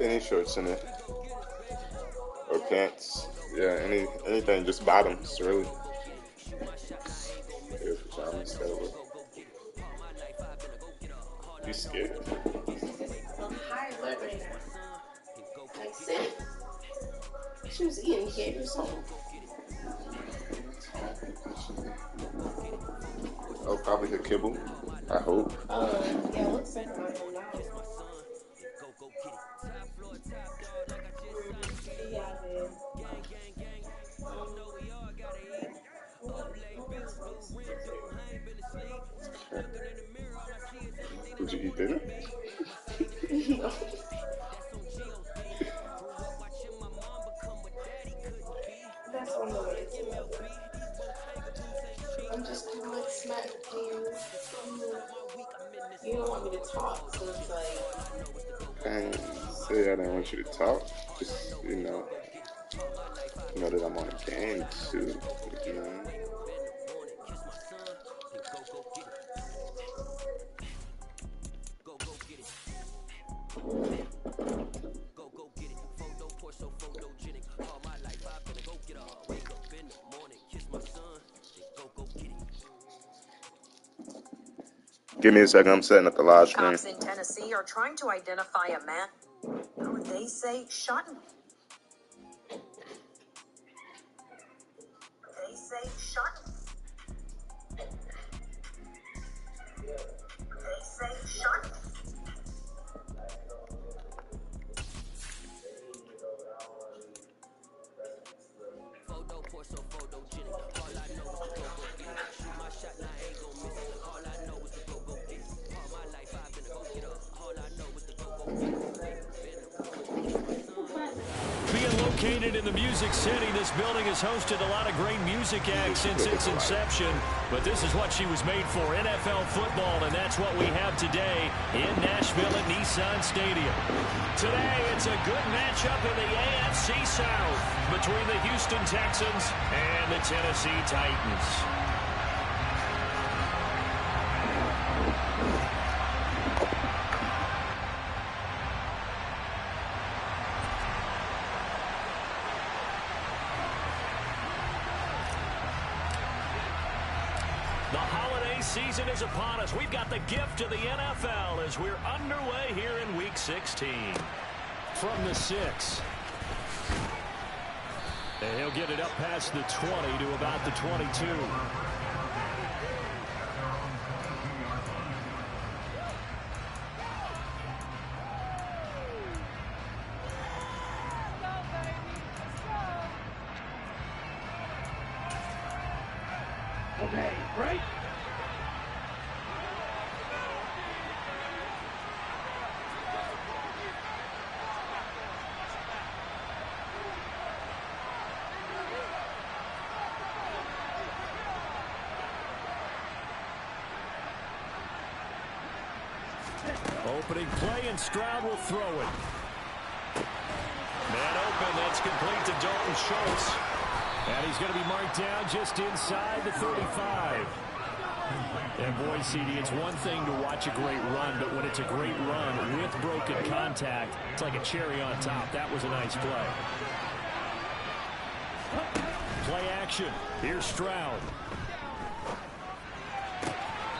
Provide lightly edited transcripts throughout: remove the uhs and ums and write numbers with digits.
any shorts in it. Or pants. Yeah, anything, just bottoms, really. Yeah, pajamas, that would. You scared? On high alert right now. Like, sit. She was eating, gave her something. Oh, probably her kibble. I hope. Yeah, it looks like mine now. Yeah, man. Did you eat dinner? No. That's on the way to. I'm just kind of like smack you. You don't want me to talk, so it's like. I didn't say I didn't want you to talk. Just, know that I'm on a game too. Give me a second, I'm setting up the live stream. Cops in Tennessee are trying to identify a man who they say shot. They say shot. They say shot. Photo poor so photogenic. All I know is to go get it. Shoot my shot, now I ain't gon' miss it. All I know is to go get it. All my life I've been a go get up. All I know is to go get it. Being located in the Music City, this building has hosted a lot of great music acts since its inception. But this is what she was made for, NFL football, and that's what we have today in Nashville at Nissan Stadium. Today, it's a good matchup in the AFC South between the Houston Texans and the Tennessee Titans. The holiday season is upon us. We've got the gift of the NFL as we're underway here in Week 16. From the 6. And he'll get it up past the 20 to about the 22. Okay, right? Opening play, and Stroud will throw it. Man open, that's complete to Dalton Schultz. And he's going to be marked down just inside the 35. And boy, CD, it's one thing to watch a great run, but when it's a great run with broken contact, it's like a cherry on top. That was a nice play. Play action. Here's Stroud.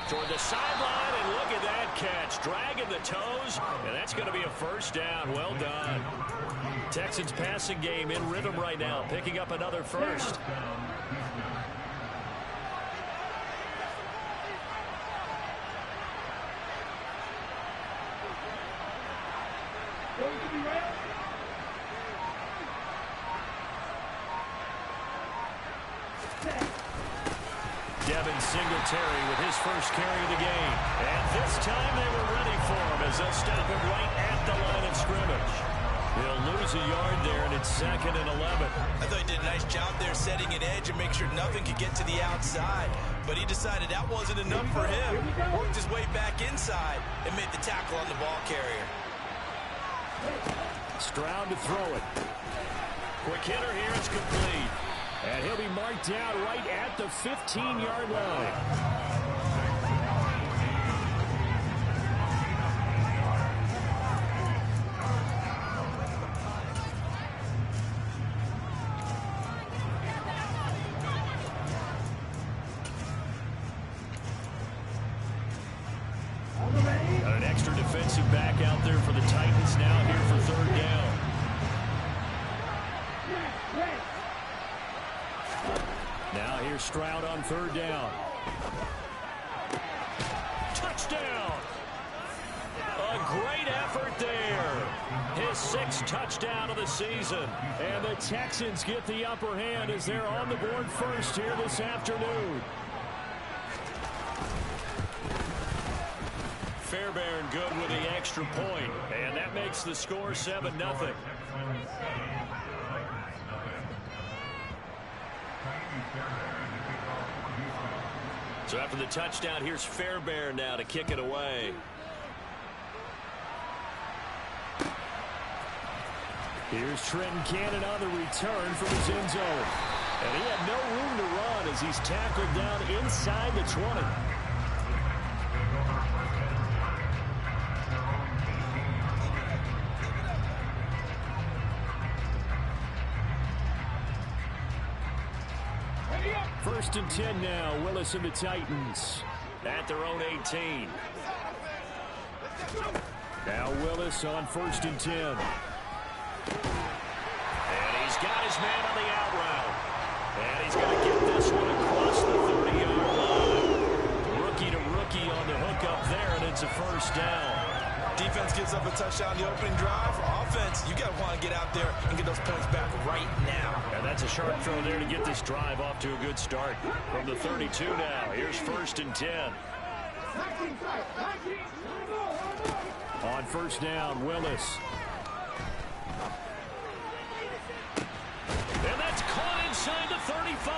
Toward the sideline, and look at that catch. Dragging the toes, and that's going to be a first down. Well done. Texans passing game in rhythm right now, picking up another first. Devin Singletary with his first carry of the game. And this time they were ready for him as they'll stop him right at the line of scrimmage. He'll lose a yard there, and it's 2nd and 11. I thought he did a nice job there setting an edge and make sure nothing could get to the outside. But he decided that wasn't enough for him. Worked his way back inside and made the tackle on the ball carrier. Stroud to throw it. Quick hitter here, it's complete. And he'll be marked down right at the 15-yard line. defensive back out there for the Titans now here for third down. Now here's Stroud on third down. Touchdown! A great effort there. His 6th touchdown of the season. And the Texans get the upper hand as they're on the board first here this afternoon. Fairbairn good with the extra point, and that makes the score 7-0. So after the touchdown, here's Fairbairn now to kick it away. Here's Trenton Cannon on the return from his end zone. And he had no room to run as he's tackled down inside the 20. First and 10 now. Willis and the Titans at their own 18. Now Willis on first and 10. And he's got his man on the out route. And he's going to get this one across the 30-yard line. Rookie to rookie on the hook up there, and it's a first down. Defense gives up a touchdown the opening drive. Offense, you got to want to get out there and get those points back right now. And that's a sharp throw there to get this drive off to a good start. From the 32 now, here's first and 10. On first down, Willis. And that's caught inside the 35.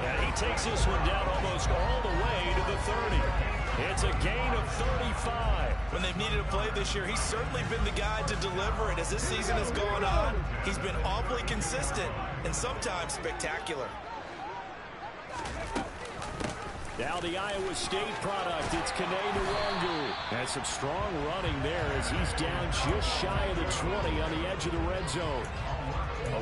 And he takes this one down almost all the way to the 30. It's a gain of 35. When they've needed a play this year, he's certainly been the guy to deliver it. As this season has gone on, he's been awfully consistent and sometimes spectacular. Now the Iowa State product, it's Kene Nwangu. Has some strong running there as he's down just shy of the 20 on the edge of the red zone.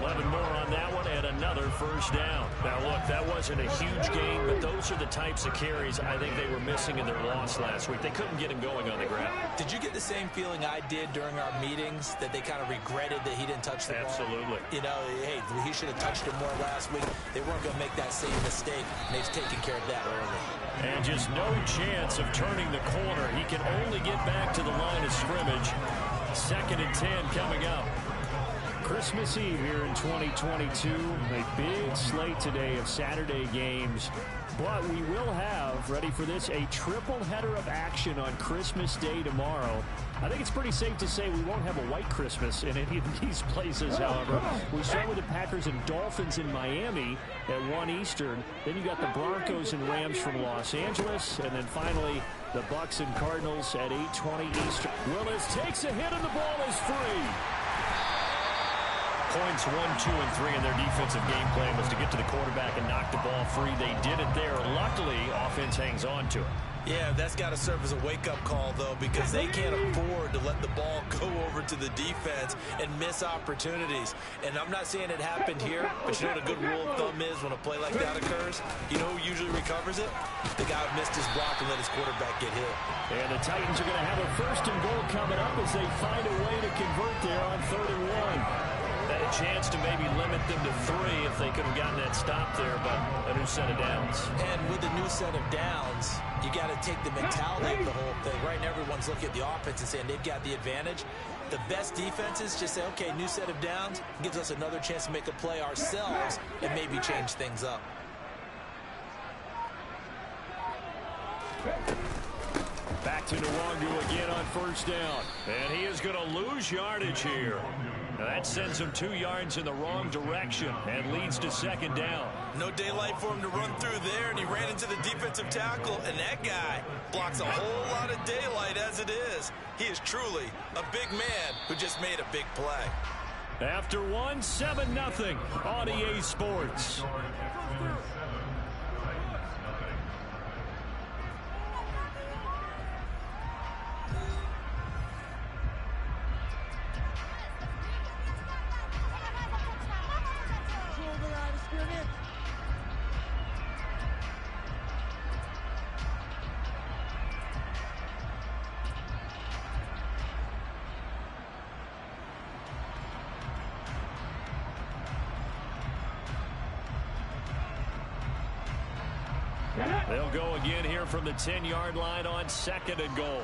11 more on that one and another first down. Now look, that wasn't a huge gain, but those are the types of carries I think they were missing in their loss last week. They couldn't get him going on the ground. Did you get the same feeling I did during our meetings, that they kind of regretted that he didn't touch the ball? Absolutely. You know, hey, he should have touched it more last week. They weren't going to make that same mistake, and they've taken care of that early. And just no chance of turning the corner. He can only get back to the line of scrimmage. 2nd and 10 coming up. Christmas Eve here in 2022. A big slate today of Saturday games. But we will have, ready for this, a triple header of action on Christmas Day tomorrow. I think it's pretty safe to say we won't have a white Christmas in any of these places, however. We start with the Packers and Dolphins in Miami at 1 Eastern. Then you got the Broncos and Rams from Los Angeles. And then finally, the Bucs and Cardinals at 8:20 Eastern. Willis takes a hit and the ball is free. Points 1, 2, and 3 in their defensive game plan was to get to the quarterback and knock the ball free. They did it there. Luckily, offense hangs on to it. Yeah, that's got to serve as a wake-up call, though, because they can't afford to let the ball go over to the defense and miss opportunities. And I'm not saying it happened here, but you know what a good rule of thumb is when a play like that occurs? You know who usually recovers it? The guy who missed his block and let his quarterback get hit. And the Titans are going to have a 1st and goal coming up as they find a way to convert there on 3rd and 1. Had a chance to maybe limit them to 3 if they could have gotten that stop there, but a new set of downs. And with a new set of downs, you got to take the mentality of the whole thing. Right now, everyone's looking at the offense and saying they've got the advantage. The best defenses just say, okay, new set of downs, gives us another chance to make a play ourselves and maybe change things up. Back to Nwangu again on 1st down. And he is going to lose yardage here. Now that sends him 2 yards in the wrong direction and leads to 2nd down. No daylight for him to run through there, and he ran into the defensive tackle, and that guy blocks a whole lot of daylight as it is. He is truly a big man who just made a big play. After 1, 7-0 on EA Sports. They'll go again here from the 10-yard line on 2nd and goal.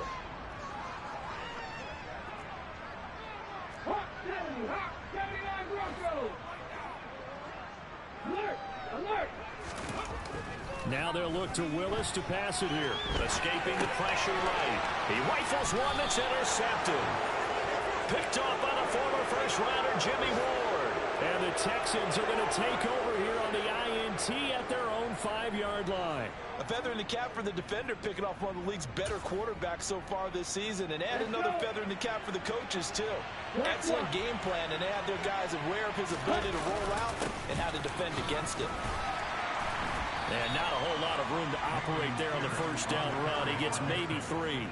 Now they'll look to Willis to pass it here. Escaping the pressure right. He rifles one that's intercepted. Picked off by the former first-rounder Jimmy Ward. And the Texans are going to take over here on the INT at their own 5-yard line. A feather in the cap for the defender, picking off one of the league's better quarterbacks so far this season, and add another feather in the cap for the coaches, too. Excellent game plan, and they have their guys aware of his ability to roll out and how to defend against it. And not a whole lot of room to operate there on the first down run. He gets maybe 3.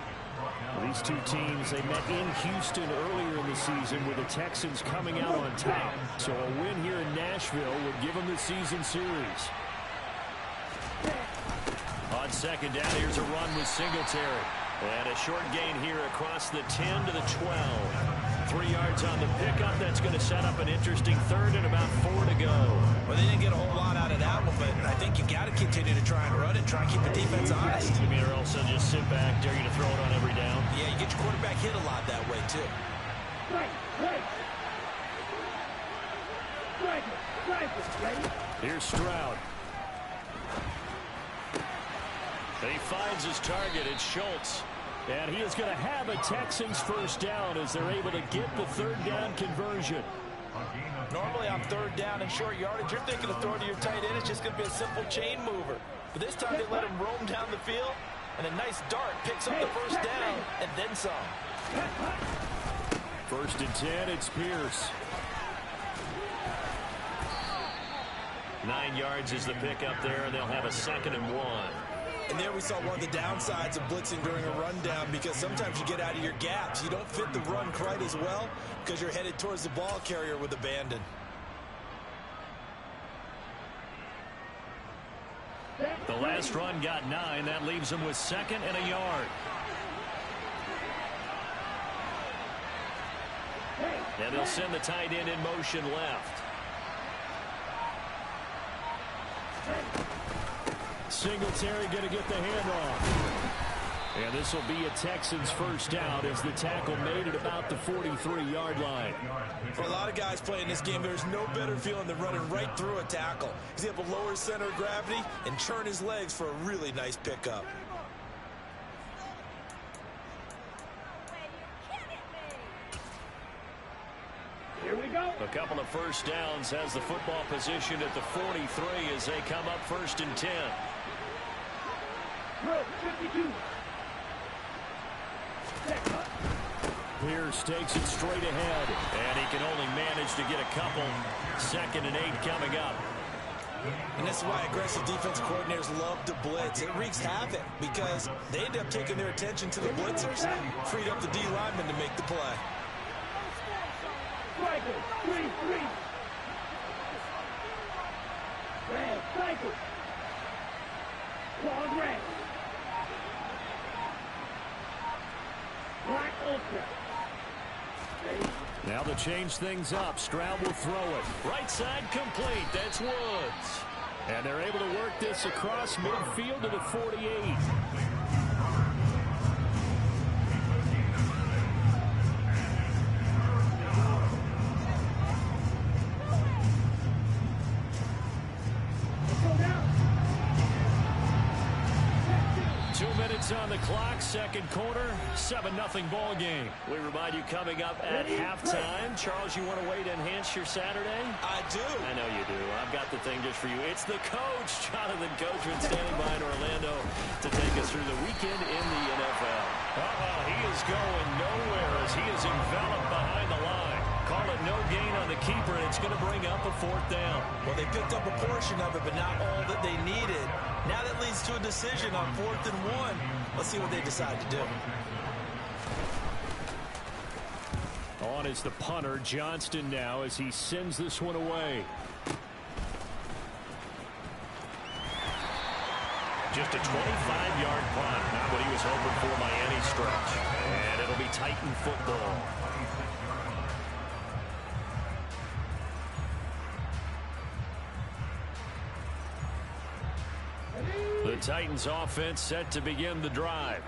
These two teams, they met in Houston earlier in the season with the Texans coming out on top. So a win here in Nashville would give them the season series. On 2nd down, here's a run with Singletary. And a short gain here across the 10 to the 12. 3 yards on the pickup. That's going to set up an interesting 3rd and about 4 to go. Well, they didn't get a whole lot out of that one, but I think you got to continue to try and run it, try and keep the defense honest. You mean, or else they'll just sit back, dare you to throw it on every down? Yeah, you get your quarterback hit a lot that way, too. Here's Stroud. And he finds his target. It's Schultz. And he is going to have a Texans first down as they're able to get the 3rd down conversion. Normally on 3rd down and short yardage, you're thinking of throwing to your tight end. It's just going to be a simple chain mover. But this time they let him roam down the field, and a nice dart picks up the first down and then some. 1st and 10, it's Pierce. 9 yards is the pickup there, and they'll have a 2nd and 1. And there we saw one of the downsides of blitzing during a rundown, because sometimes you get out of your gaps. You don't fit the run quite as well because you're headed towards the ball carrier with abandon. The last run got 9. That leaves them with 2nd and a yard. And they'll send the tight end in motion left. Singletary going to get the handoff. And this will be a Texans first down as the tackle made at about the 43-yard line. For a lot of guys playing this game, there's no better feeling than running right through a tackle. He's able to lower his center of gravity and churn his legs for a really nice pickup. Here we go. A couple of first downs has the football position at the 43 as they come up 1st and 10. Pierce takes it straight ahead, and he can only manage to get a couple. 2nd and 8 coming up. And this is why aggressive defensive coordinators love to blitz. It wreaks havoc because they end up taking their attention to the blitzers, freed up the D lineman to make the play. Now to change things up, Stroud will throw it. Right side complete. That's Woods. And they're able to work this across midfield to the 48. On the clock, 2nd quarter, 7-0 ball game. We remind you coming up at halftime. Charles, you want to wait to enhance your Saturday? I do. I know you do. I've got the thing just for you. It's the coach, Jonathan Coachman, standing by in Orlando to take us through the weekend in the NFL. He is going nowhere as he is enveloped behind the line. Call it no gain on the keeper, and it's going to bring up a 4th down. Well, they picked up a portion of it, but not all that they needed. Now that leads to a decision on 4th and 1. Let's see what they decide to do. On is the punter, Johnston, now as he sends this one away. Just a 25-yard punt. Not what he was hoping for by any stretch. And it'll be Titan football. The Titans offense set to begin the drive.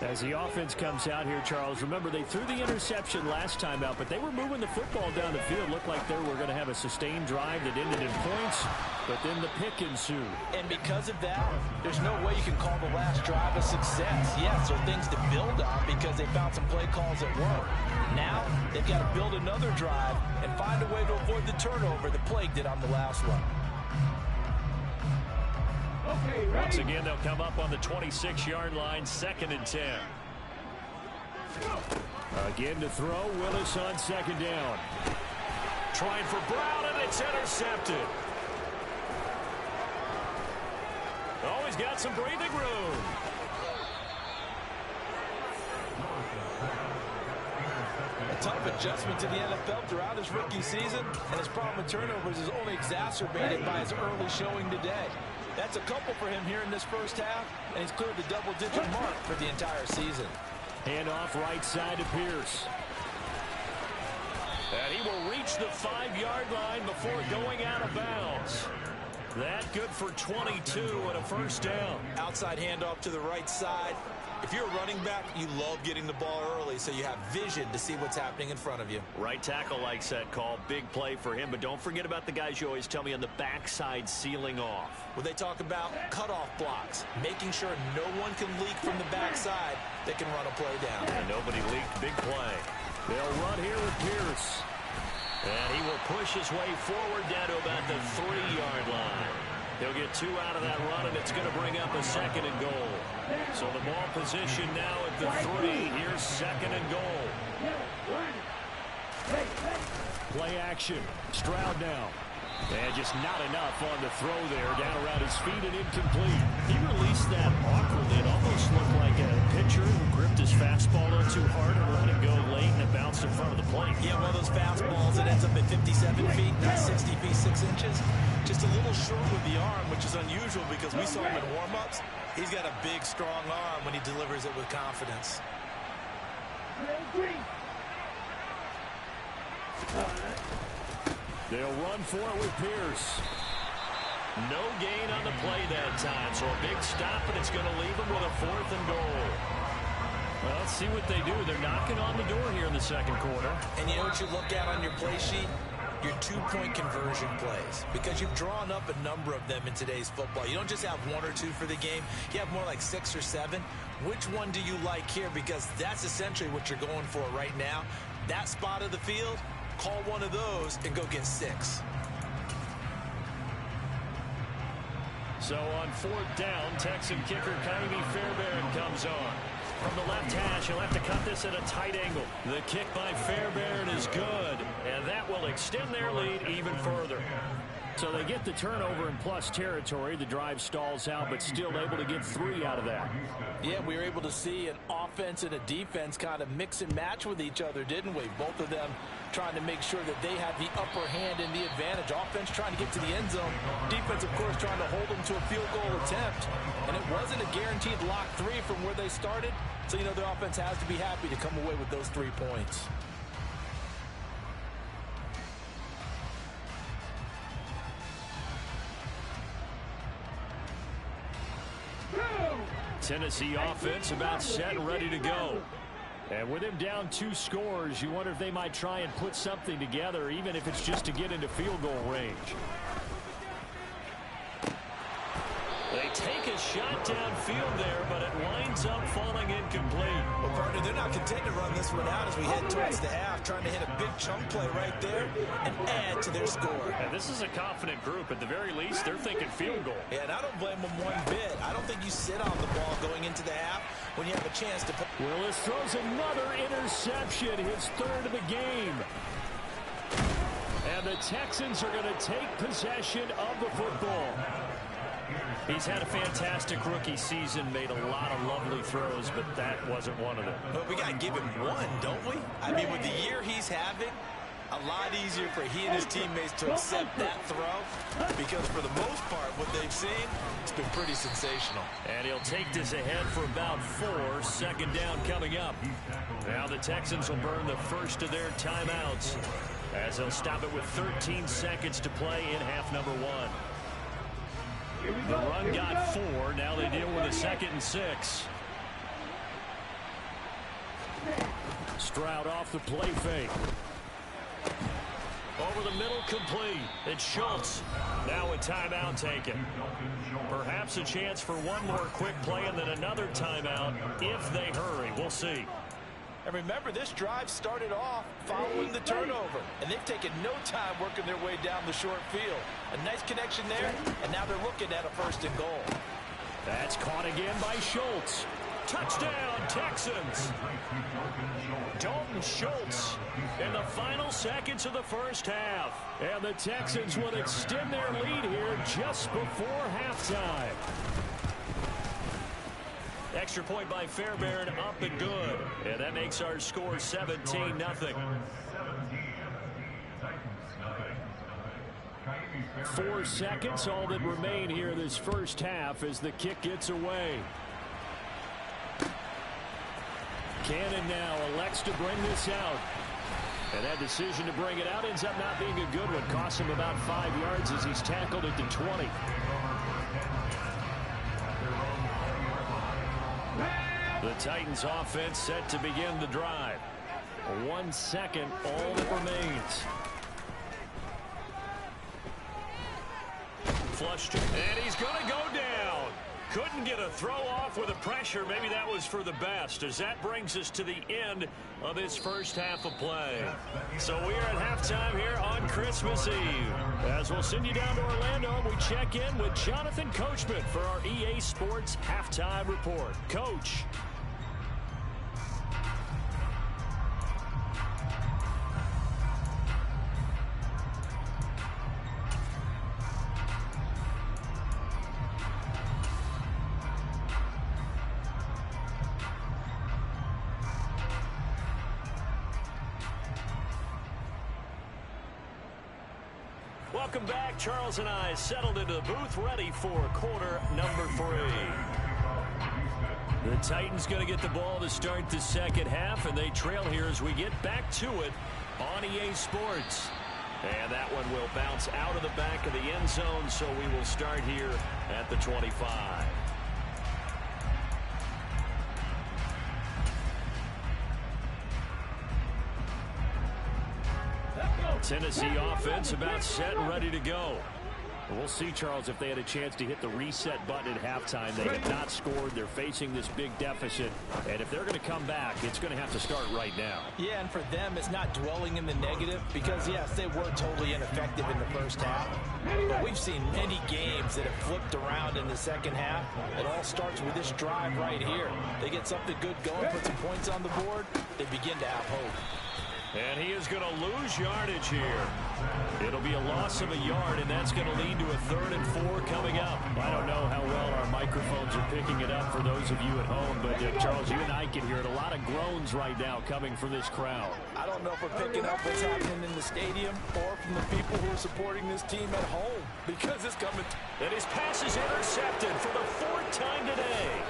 As the offense comes out here, Charles, remember they threw the interception last time out, but they were moving the football down the field. Looked like they were going to have a sustained drive that ended in points, but then the pick ensued. And because of that, there's no way you can call the last drive a success. Yes, there are things to build on because they found some play calls that work. Now, they've got to build another drive and find a way to avoid the turnover that plagued it on the last one. Once again, they'll come up on the 26-yard line, 2nd and 10. Again to throw, Willis on 2nd down. Trying for Brown, and it's intercepted. Oh, he's got some breathing room. A tough adjustment to the NFL throughout his rookie season, and his problem with turnovers is only exacerbated by his early showing today. That's a couple for him here in this first half, and he's cleared the double-digit mark for the entire season. Handoff right side to Pierce. And he will reach the 5-yard line before going out of bounds. That good for 22 and a first down. Outside handoff to the right side. If you're a running back, you love getting the ball early so you have vision to see what's happening in front of you. Right tackle likes that call. Big play for him, but don't forget about the guys you always tell me on the backside sealing off. Well, they talk about cutoff blocks, making sure no one can leak from the backside that can run a play down. And nobody leaked. Big play. They'll run here with Pierce. And he will push his way forward down to about the 3-yard line. He'll get 2 out of that run, and it's going to bring up a 2nd and goal. So the ball position now at the 3. Here's 2nd and goal. Play action. Stroud now. And just not enough on the throw there. Down around his feet and incomplete. He released that awkwardly. It almost looked like a pitcher who gripped his fastball on too hard and let it go late, and it bounced in front of the plate. Yeah, one of those fastballs that ends up at 57 feet, not 60 feet, 6 inches. Just a little short with the arm, which is unusual because we saw him in warm-ups. He's got a big, strong arm when he delivers it with confidence. They'll run for it with Pierce. No gain on the play that time, so a big stop, and it's going to leave them with a 4th and goal. Well, let's see what they do. They're knocking on the door here in the second quarter. And you know what you look at on your play sheet? Your 2-point conversion plays, because you've drawn up a number of them in today's football. You don't just have 1 or 2 for the game. You have more like 6 or 7. Which one do you like here? Because that's essentially what you're going for right now. That spot of the field, call one of those and go get 6. So on 4th down, Texan kicker Kaimi Fairbairn comes on. From the left hash, he'll have to cut this at a tight angle. The kick by Fairbairn is good, and that will extend their lead even further. So they get the turnover in plus territory. The drive stalls out, but still able to get 3 out of that. Yeah, we were able to see an offense and a defense kind of mix and match with each other, didn't we? Both of them trying to make sure that they have the upper hand and the advantage. Offense trying to get to the end zone. Defense, of course, trying to hold them to a field goal attempt. And it wasn't a guaranteed lock 3 from where they started. So, you know, the offense has to be happy to come away with those 3 points. Tennessee offense about set and ready to go. And with him down 2 scores, you wonder if they might try and put something together, even if it's just to get into field goal range. They take a shot downfield there, but it winds up falling incomplete. Well, partner, they're not content to run this one out as we head towards the half, trying to hit a big chunk play right there and add to their score. And this is a confident group. At the very least, they're thinking field goal. Yeah, and I don't blame them one bit. I don't think you sit on the ball going into the half when you have a chance to put. Willis throws another interception, his 3rd of the game. And the Texans are going to take possession of the football. He's had a fantastic rookie season, made a lot of lovely throws, but that wasn't one of them. But we got to give him one, don't we? I mean, with the year he's having, a lot easier for he and his teammates to accept that throw, because for the most part, what they've seen, it's been pretty sensational. And he'll take this ahead for about 4. 2nd down coming up. Now the Texans will burn the first of their timeouts as they'll stop it with 13 seconds to play in half number 1. The run got 4. Now they deal with a 2nd and 6. Stroud off the play fake. Over the middle, complete. It's Schultz. Now a timeout taken. Perhaps a chance for one more quick play and then another timeout if they hurry. We'll see. And remember, this drive started off following the turnover, and they've taken no time working their way down the short field. A nice connection there, and now they're looking at a 1st and goal. That's caught again by Schultz. Touchdown, Texans. Dalton Schultz in the final seconds of the first half. And the Texans will extend their lead here just before halftime. Extra point by Fairbairn, up and good. And that makes our score 17-0. 4 seconds, all that remain here this first half as the kick gets away. Cannon now elects to bring this out. And that decision to bring it out ends up not being a good one. Costs him about 5 yards as he's tackled at the 20. The Titans offense set to begin the drive. 1 second, all that remains. Flushed, and he's going to go down. Couldn't get a throw off with the pressure. Maybe that was for the best, as that brings us to the end of this first half of play. So we are at halftime here on Christmas Eve. As we'll send you down to Orlando, we check in with Jonathan Coachman for our EA Sports Halftime Report. Coach. Welcome back. Charles and I settled into the booth, ready for quarter number 3. The Titans going to get the ball to start the second half, and they trail here as we get back to it on EA Sports. And that one will bounce out of the back of the end zone, so we will start here at the 25. Tennessee offense about set and ready to go. We'll see, Charles, if they had a chance to hit the reset button at halftime. They have not scored. They're facing this big deficit. And if they're going to come back, it's going to have to start right now. Yeah, and for them, it's not dwelling in the negative because, yes, they were totally ineffective in the first half. But we've seen many games that have flipped around in the second half. It all starts with this drive right here. They get something good going, put some points on the board, they begin to have hope. And he is going to lose yardage here. It'll be a loss of a yard, and that's going to lead to a 3rd and 4 coming up. I don't know how well our microphones are picking it up for those of you at home, but Charles, you and I can hear it. A lot of groans right now coming from this crowd. I don't know if we're picking up what's happening in the stadium or from the people who are supporting this team at home, because it's coming. And his pass is intercepted for the 4th time today.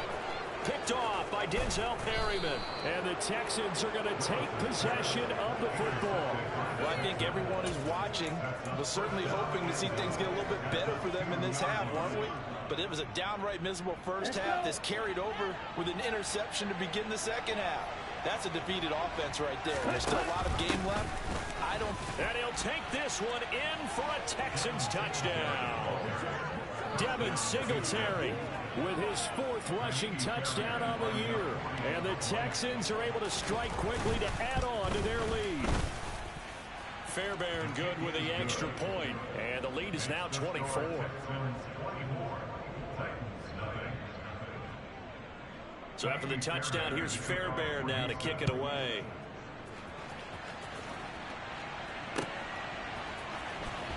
Picked off by Denzel Perryman. And the Texans are going to take possession of the football. Well, I think everyone who's watching was certainly hoping to see things get a little bit better for them in this half, weren't we? But it was a downright miserable first half that's carried over with an interception to begin the second half. That's a defeated offense right there. There's still a lot of game left. And he'll take this one in for a Texans touchdown. Devin Singletary with his 4th rushing touchdown on the year. And the Texans are able to strike quickly to add on to their lead. Fairbairn good with the extra point. And the lead is now 24. So after the touchdown, here's Fairbairn now to kick it away.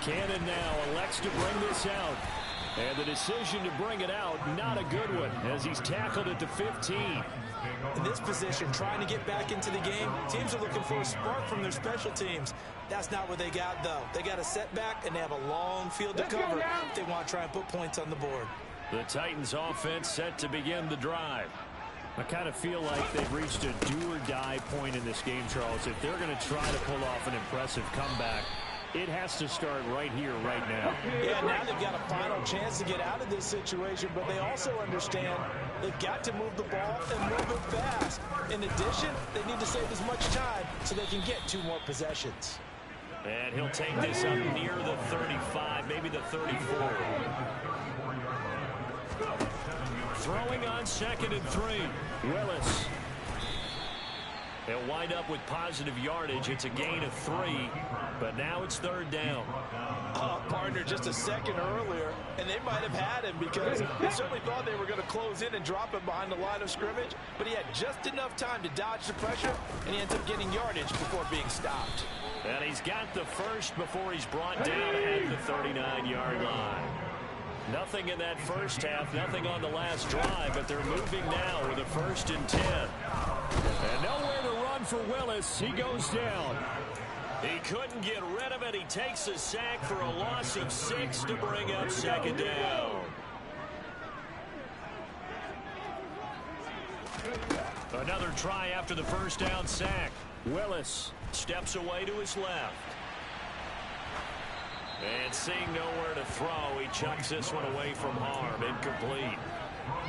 Cannon now elects to bring this out. And the decision to bring it out, not a good one, as he's tackled at the 15. In this position, trying to get back into the game, teams are looking for a spark from their special teams. That's not what they got, though. They got a setback, and they have a long field to cover if they want to try and put points on the board. The Titans offense set to begin the drive. I kind of feel like they've reached a do-or-die point in this game, Charles. If they're going to try to pull off an impressive comeback, it has to start right here, right now. Yeah, now they've got a final chance to get out of this situation, but they also understand they've got to move the ball and move it fast. In addition, they need to save as much time so they can get 2 more possessions. And he'll take this up near the 35, maybe the 34. Throwing on 2nd and 3. Willis. They'll wind up with positive yardage. It's a gain of 3, but now it's 3rd down. Partner, just a second earlier, and they might have had him because they certainly thought they were going to close in and drop him behind the line of scrimmage, but he had just enough time to dodge the pressure, and he ends up getting yardage before being stopped. And he's got the first before he's brought down at the 39-yard line. Nothing in that first half, nothing on the last drive, but they're moving now with a 1st and 10. And nowhere to run for Willis. He goes down. He couldn't get rid of it. He takes a sack for a loss of 6 to bring up 2nd down. Another try after the 1st down sack. Willis steps away to his left. And seeing nowhere to throw, he chucks this one away from harm. Incomplete.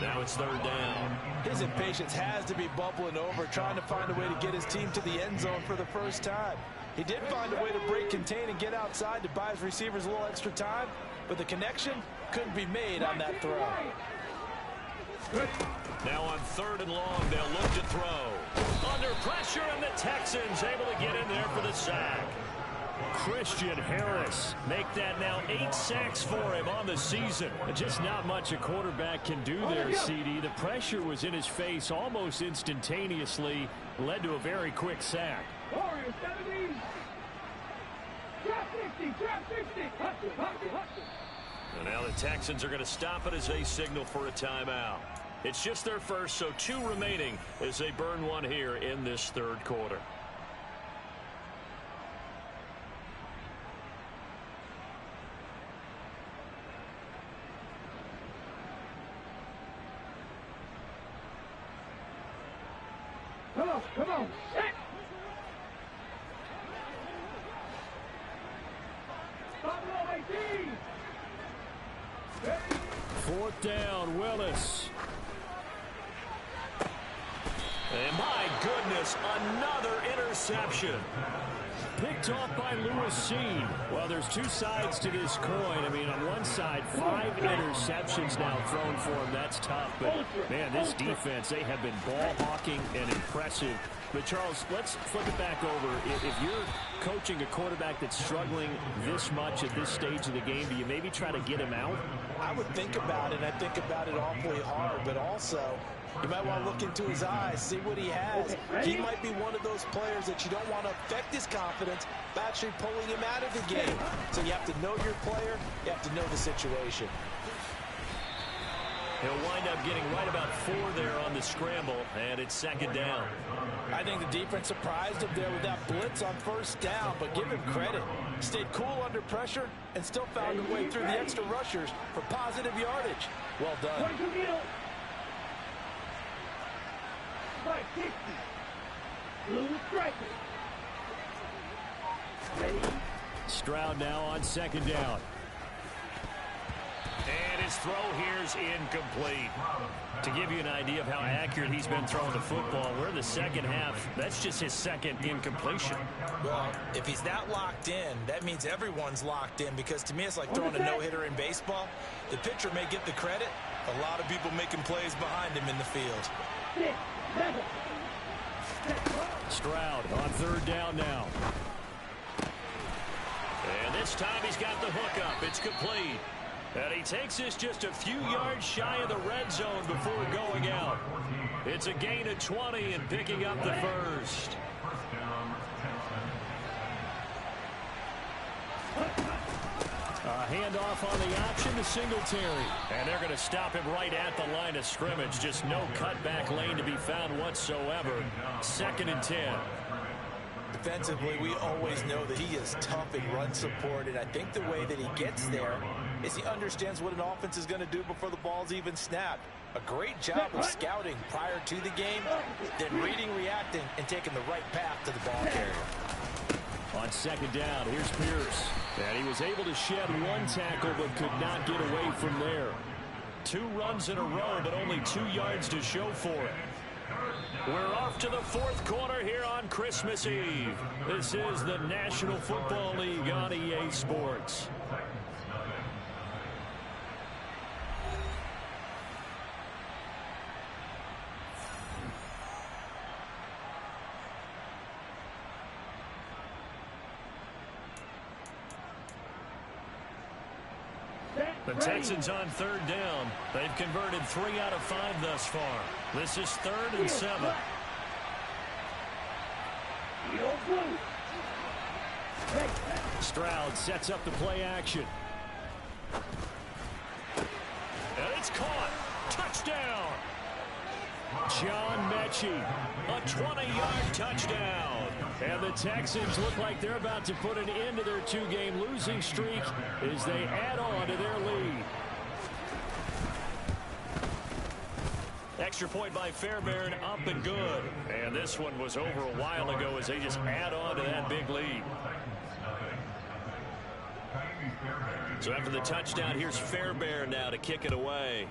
Now it's 3rd down. His impatience has to be bubbling over, trying to find a way to get his team to the end zone for the first time. He did find a way to break contain and get outside to buy his receivers a little extra time, but the connection couldn't be made on that throw. Now on 3rd and long, they'll look to throw. Under pressure, and the Texans able to get in there for the sack. Christian Harris make that now 8 sacks for him on the season. Just not much a quarterback can do there, CD. The pressure was in his face almost instantaneously, led to a very quick sack. Warriors 70. Drop 60, drop 60. And now the Texans are going to stop it as they signal for a timeout. It's just their first, so 2 remaining as they burn one here in this 3rd quarter. Come on, set. 4th down, Willis. And my goodness, another interception. Picked off by Lewis Seen. Well, there's 2 sides to this coin. I mean, on one side, 5 interceptions now thrown for him. That's tough. But, man, this defense, they have been ball hawking and impressive. But, Charles, let's flip it back over. If you're coaching a quarterback that's struggling this much at this stage of the game, do you maybe try to get him out? I would think about it. I think about it awfully hard, but also you might want to look into his eyes, see what he has. He might be one of those players that you don't want to affect his confidence by actually pulling him out of the game. So you have to know your player. You have to know the situation. He'll wind up getting right about 4 there on the scramble, and it's 2nd down. I think the defense surprised him there with that blitz on 1st down, but give him credit. Stayed cool under pressure and still found a way through the extra rushers for positive yardage. Well done. By 60. Blue striker. Ready? Stroud now on 2nd down. And his throw here's incomplete. To give you an idea of how accurate he's been throwing the football, we're in the 2nd half. That's just his 2nd incompletion. Well, if he's that locked in, that means everyone's locked in, because to me it's like throwing a no-hitter in baseball. The pitcher may get the credit. A lot of people making plays behind him in the field. Stroud on 3rd down now. And this time he's got the hook up. It's complete. And he takes this just a few yards shy of the red zone before going out. It's a gain of 20 and picking up the first. A handoff on the option to Singletary. And they're going to stop him right at the line of scrimmage. Just no cutback lane to be found whatsoever. 2nd and 10. Defensively, we always know that he is tough in run support, and I think the way that he gets there is he understands what an offense is going to do before the ball's even snapped. A great job of scouting prior to the game, then reading, reacting, and taking the right path to the ball carrier. On second down, here's Pierce. And he was able to shed one tackle but could not get away from there. 2 runs in a row, but only 2 yards to show for it. We're off to the 4th quarter here on Christmas Eve. This is the National Football League on EA Sports. The Texans on 3rd down. They've converted 3 out of 5 thus far. This is 3rd and 7. Stroud sets up the play action. And it's caught. Touchdown. John Mechie, a 20-yard touchdown. And the Texans look like they're about to put an end to their 2-game losing streak as they add on to their lead. Extra point by Fairbairn, up and good. And this one was over a while ago as they just add on to that big lead. So after the touchdown, here's Fairbairn now to kick it away.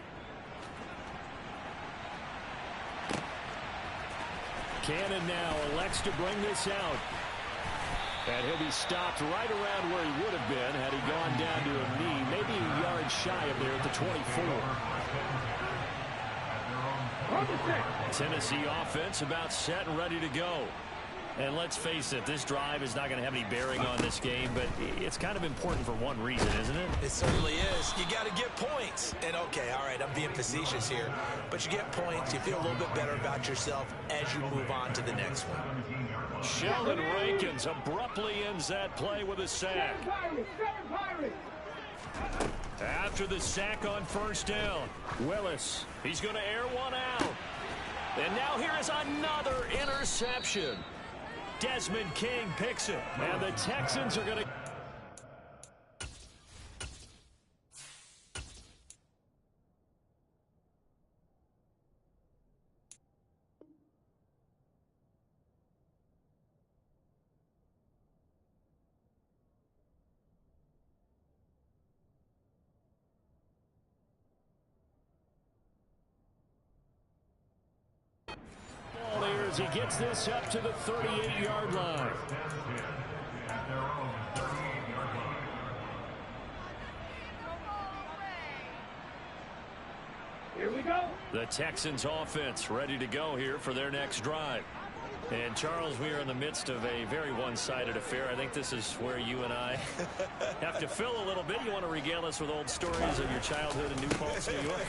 Cannon now elects to bring this out. And he'll be stopped right around where he would have been had he gone down to a knee, maybe a yard shy of there at the 24. Tennessee offense about set and ready to go. And let's face it, this drive is not going to have any bearing on this game, but it's kind of important for one reason, isn't it? It certainly is. You got to get points. And, okay, all right, I'm being facetious here. But you get points, you feel a little bit better about yourself as you move on to the next one. Sheldon Rankins abruptly ends that play with a sack. After the sack on 1st down, Willis, he's going to air one out. And now here is another interception. Desmond King picks it, and the Texans are going to... He gets this up to the 38-yard line. Here we go. The Texans offense ready to go here for their next drive. And, Charles, we are in the midst of a very one-sided affair. I think this is where you and I have to fill a little bit. You want to regale us with old stories of your childhood in New Paltz, New York?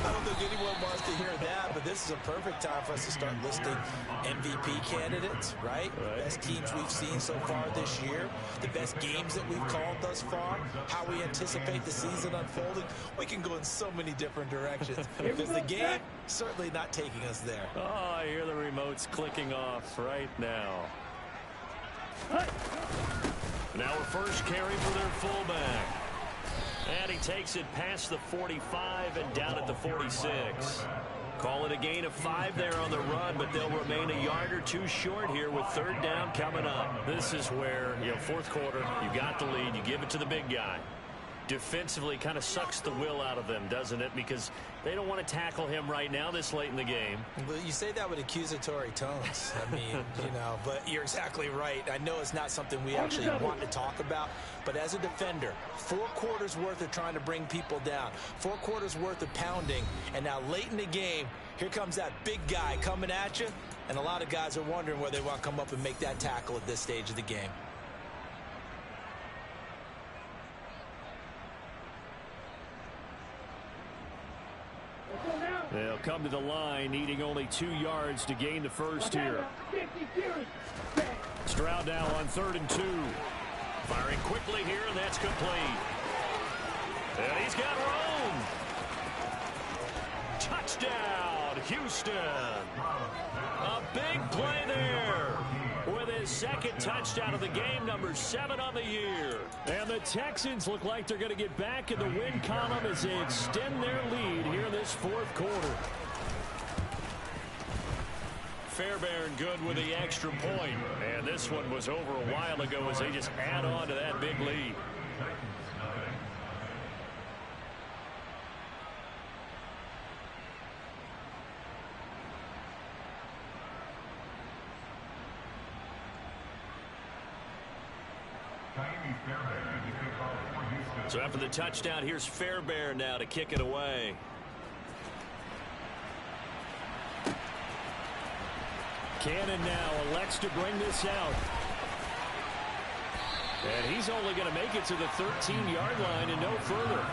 I don't think anyone wants to hear that, but this is a perfect time for us to start listing MVP candidates, right? Best teams we've seen so far this year, the best games that we've called thus far, how we anticipate the season unfolding. We can go in so many different directions because the game certainly not taking us there. Oh, I hear the remotes clicking off right now. Now a first carry for their fullback. And he takes it past the 45 and down at the 46. Call it a gain of 5 there on the run, but they'll remain a yard or 2 short here with 3rd down coming up. This is where, 4th quarter, you got the lead, you give it to the big guy. Defensively kind of sucks the will out of them, doesn't it? Because they don't want to tackle him right now this late in the game. Well, you say that with accusatory tones. I mean, but you're exactly right. I know it's not something we actually want to talk about, but as a defender, 4 quarters worth of trying to bring people down, 4 quarters worth of pounding, and now late in the game, here comes that big guy coming at you, and a lot of guys are wondering whether they want to come up and make that tackle at this stage of the game. They'll come to the line, needing only 2 yards to gain the first here. Stroud now on 3rd and 2. Firing quickly here, and that's complete. And he's got room. Touchdown, Houston. A big play there. With his 2nd touchdown of the game, number 7 on the year. And the Texans look like they're going to get back in the win column as they extend their lead here in this 4th quarter. Fairbairn good with the extra point. And this one was over a while ago as they just add on to that big lead. So after the touchdown, here's Fairbairn now to kick it away. Cannon now elects to bring this out. And he's only going to make it to the 13-yard line and no further.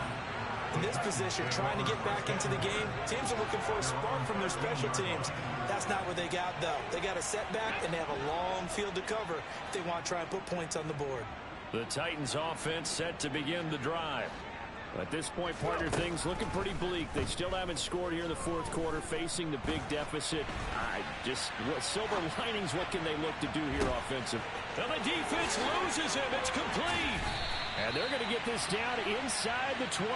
In this position, trying to get back into the game, teams are looking for a spark from their special teams. That's not what they got, though. They got a setback, and they have a long field to cover if they want to try and put points on the board. The Titans offense set to begin the drive. At this point, partner, things looking pretty bleak. They still haven't scored here in the fourth quarter, facing the big deficit. Silver linings, what can they look to do here offensive? Well, the defense loses him. It's complete. And they're going to get this down inside the 20.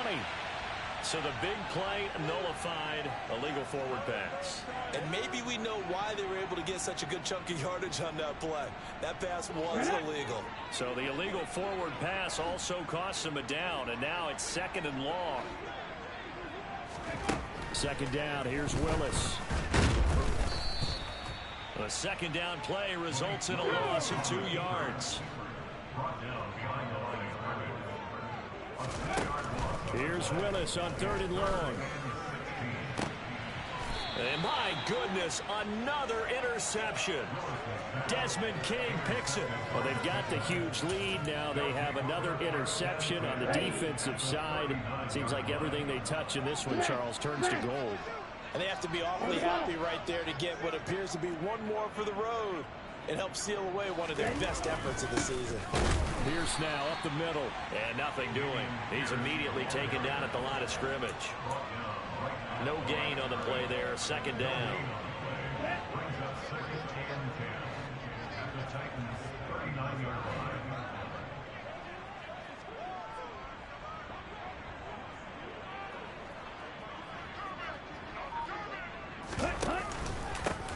So the big play nullified, illegal forward pass. And maybe we know why they were able to get such a good chunk of yardage on that play. That pass was illegal. So the illegal forward pass also cost them a down, and now it's 2nd and long. 2nd down, here's Willis. The 2nd down play results in a loss of 2 yards. Here's Willis on 3rd and long. And my goodness, another interception. Desmond King picks it. Well, they've got the huge lead. Now they have another interception on the defensive side. Seems like everything they touch in this one, Charles, turns to gold. And they have to be awfully happy right there to get what appears to be one more for the road and help seal away one of their best efforts of the season. Pierce now up the middle, and nothing doing. He's immediately taken down at the line of scrimmage. No gain on the play there, 2nd down.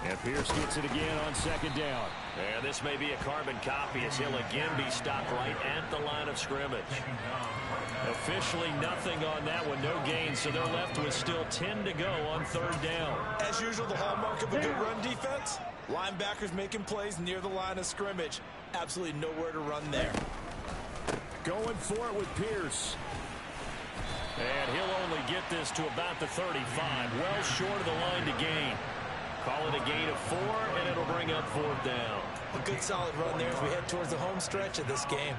And Pierce gets it again on 2nd down. And this may be a carbon copy as he'll again be stopped right at the line of scrimmage. Officially nothing on that one, no gain, so they're left with still 10 to go on 3rd down. As usual, the hallmark of a good run defense, linebackers making plays near the line of scrimmage. Absolutely nowhere to run there. Going for it with Pierce. And he'll only get this to about the 35, well short of the line to gain. Call it a gain of 4, and it'll bring up 4th down. A good solid run there as we head towards the home stretch of this game.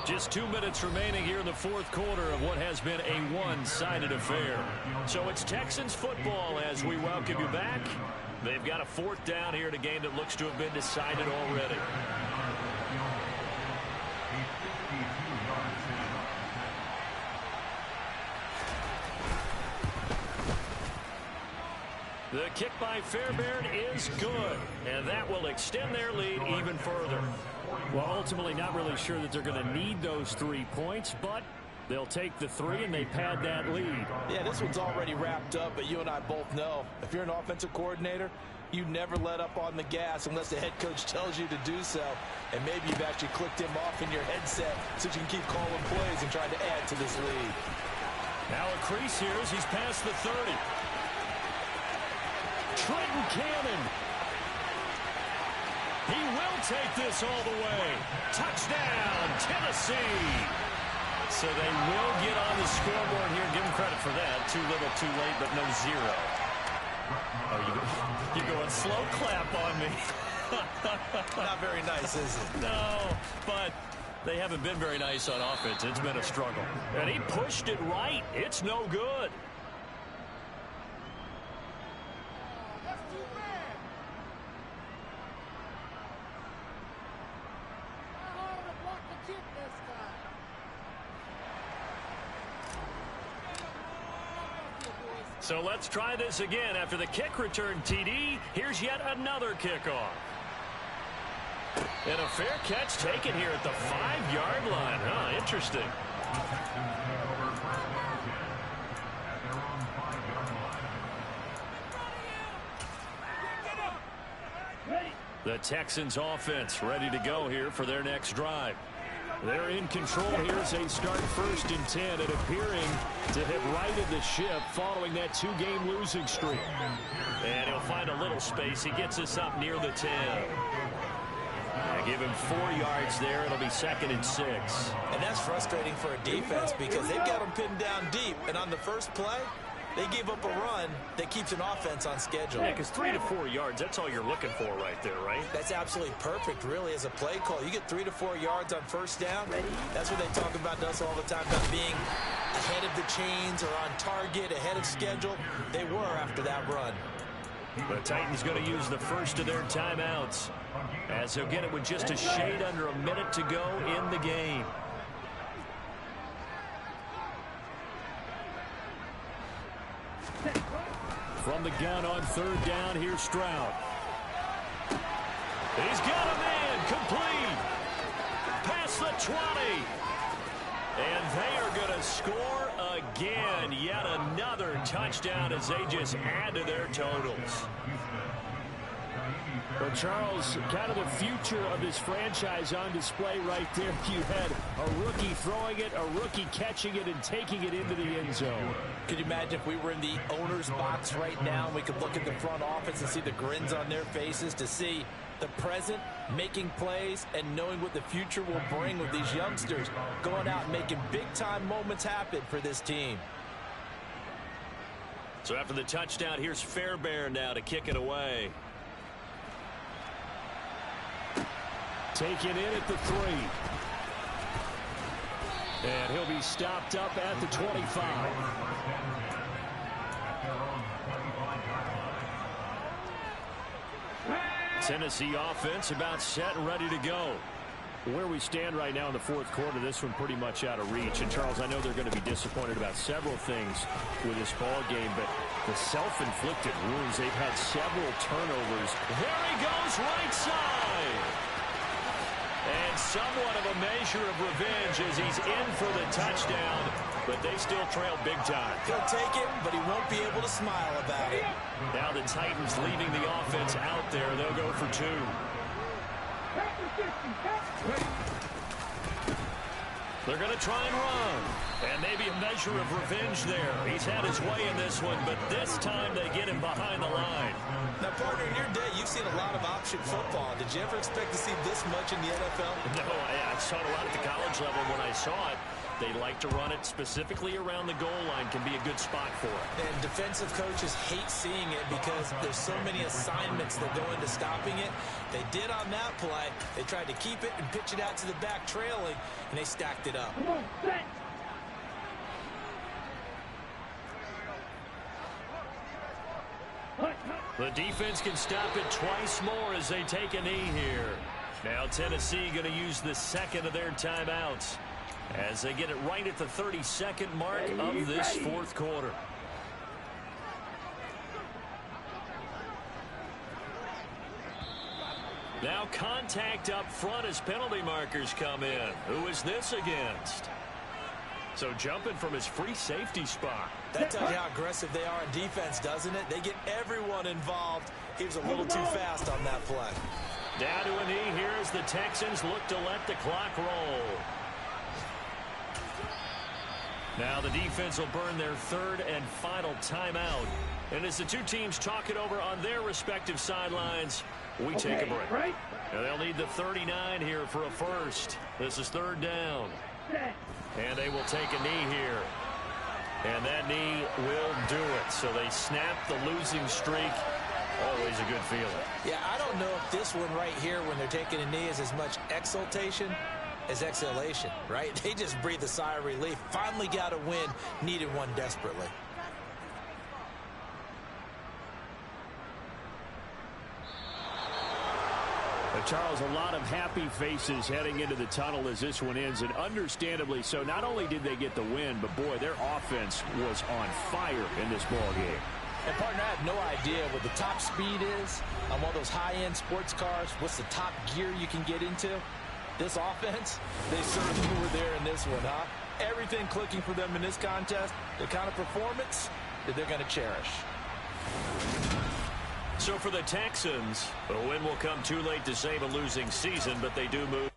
Just 2 minutes remaining here in the fourth quarter of what has been a one-sided affair. So it's Texans football as we welcome you back. They've got a 4th down here in a game that looks to have been decided already. The kick by Fairbairn is good, and that will extend their lead even further. Well, ultimately not really sure that they're going to need those 3 points, but they'll take the 3 and they pad that lead. Yeah, this one's already wrapped up, but you and I both know if you're an offensive coordinator, you never let up on the gas unless the head coach tells you to do so. And maybe you've actually clicked him off in your headset so you can keep calling plays and trying to add to this lead. Now a crease here as he's past the 30. Trenton Cannon. He will take this all the way. Touchdown, Tennessee. So they will get on the scoreboard here. Give them credit for that. Too little, too late, but no 0. Oh, you're going slow clap on me. Not very nice, is it? No, but they haven't been very nice on offense. It's been a struggle. And he pushed it right. It's no good. So let's try this again. After the kick return TD, here's yet another kickoff. And a fair catch taken here at the 5-yard line. Huh, interesting. The Texans offense ready to go here for their next drive. They're in control here as they start 1st and 10 and appearing to have righted the ship following that 2-game losing streak. And he'll find a little space. He gets us up near the 10. Give him 4 yards there. It'll be 2nd and 6. And that's frustrating for a defense because they've got them pinned down deep. And on the first play, they gave up a run that keeps an offense on schedule. Yeah, because 3 to 4 yards, that's all you're looking for right there, right? That's absolutely perfect, really, as a play call. You get 3 to 4 yards on first down. That's what they talk about us all the time, about being ahead of the chains or on target, ahead of schedule. They were after that run. The Titans going to use the first of their timeouts as they'll get it with just a shade under a minute to go in the game. From the gun on 3rd down, here's Stroud. He's got a man complete. Past the 20. And they are going to score again. Yet another touchdown as they just add to their totals. Well, Charles, kind of the future of this franchise on display right there. You had a rookie throwing it, a rookie catching it, and taking it into the end zone. Could you imagine if we were in the owner's box right now and we could look at the front office and see the grins on their faces, to see the present making plays and knowing what the future will bring with these youngsters going out and making big-time moments happen for this team. So after the touchdown, here's Fairbairn now to kick it away. Taken in at the 3. And he'll be stopped up at the 25. Tennessee offense about set and ready to go. Where we stand right now in the 4th quarter, this one pretty much out of reach. And, Charles, I know they're going to be disappointed about several things with this ball game, but the self-inflicted wounds, they've had several turnovers. There he goes, right side. And somewhat of a measure of revenge as he's in for the touchdown, but they still trail big time. He'll take it, but he won't be able to smile about it. Now the Titans leaving the offense out there. They'll go for 2. They're going to try and run. And maybe a measure of revenge there. He's had his way in this one, but this time they get him behind the line. Now, partner, in your day, you've seen a lot of option football. Did you ever expect to see this much in the NFL? No, I saw it a lot at the college level when I saw it. They like to run it specifically around the goal line. Can be a good spot for it. And defensive coaches hate seeing it because there's so many assignments that go into stopping it. They did on that play. They tried to keep it and pitch it out to the back trailing, and they stacked it up. Come on, set. The defense can stop it twice more as they take a knee here. Now Tennessee going to use the 2nd of their timeouts as they get it right at the 32nd mark of this 4th quarter. Now contact up front as penalty markers come in. Who is this against? So jumping from his free safety spot. That tells you how aggressive they are on defense, doesn't it? They get everyone involved. He was a little too fast on that play. Down to a knee here as the Texans look to let the clock roll. Now the defense will burn their 3rd and final timeout. And as the two teams talk it over on their respective sidelines, we take a break. Now they'll need the 39 here for a first. This is 3rd down. And they will take a knee here. And that knee will do it. So they snap the losing streak. Always a good feeling. Yeah, I don't know if this one right here when they're taking a knee is as much exultation as exhalation, right? They just breathe a sigh of relief. Finally got a win. Needed one desperately. Charles, a lot of happy faces heading into the tunnel as this one ends, and understandably so. Not only did they get the win, but boy, their offense was on fire in this ball game. And partner, I have no idea what the top speed is on one of those high-end sports cars. What's the top gear you can get into? This offense, they certainly were there in this one, huh? Everything clicking for them in this contest, the kind of performance that they're going to cherish. So for the Texans, a win will come too late to save a losing season, but they do move.